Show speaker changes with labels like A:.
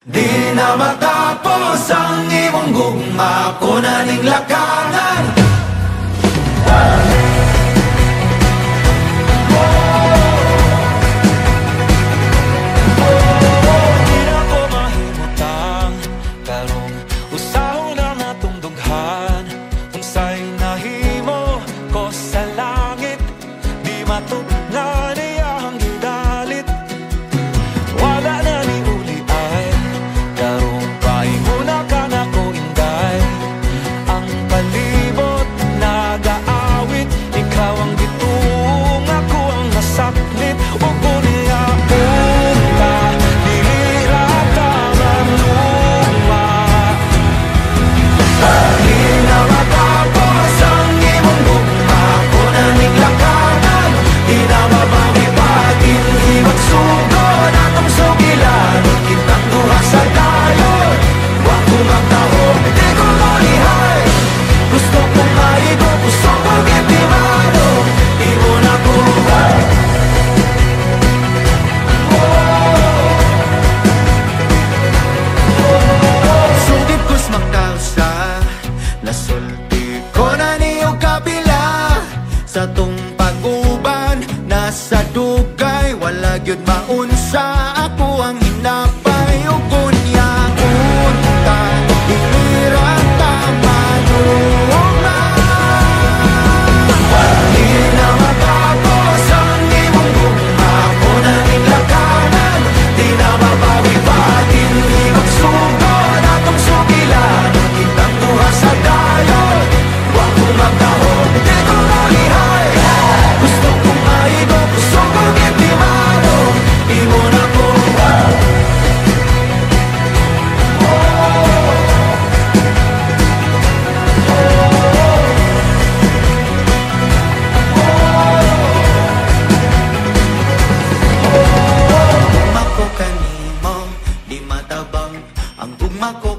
A: Di na matapos ang imong gugma, ko na ning lakangan.
B: Di na ko mahimutang karong usahon na natong dughan. Unsay nahimo ko sa langit, di matugnan iyang gidalit. Wala na ni uli ay karong painguna ka na ko inday. Ang palibot nagaawit, ikaw ang gituong, ako ang nasaklit. O kunya punta, dihira ka manuma.
A: Di na matapos ang imong gugma, ko na ning lakangan. Di na mabawi pa dinhi magsugod atong sugilan. Kitang duha sa dayon, wa ko magtahog, di ko malihay. Gusto kong maigo, gusto kong itimano, di mo na buhay. Sugit ko's magkausa, nasulti ko na niyo kapila. Sa tong pag-uban, nasa dugay, wala gyud maunsa. Ako ang hinapay, ug kunya unta, dihira ta manuma. Di na matapos ang imong gugma, ko na ning lakangan. Di na mabawi pa dinhi magsugod atong sugilan. Kitang duha sa dayon, wa ko magtahog, di ko malihay. Gusto kong maigo, gusto kong itimano, di mo na buhay. Gugma ko kanimo, di matabang ang gugma ko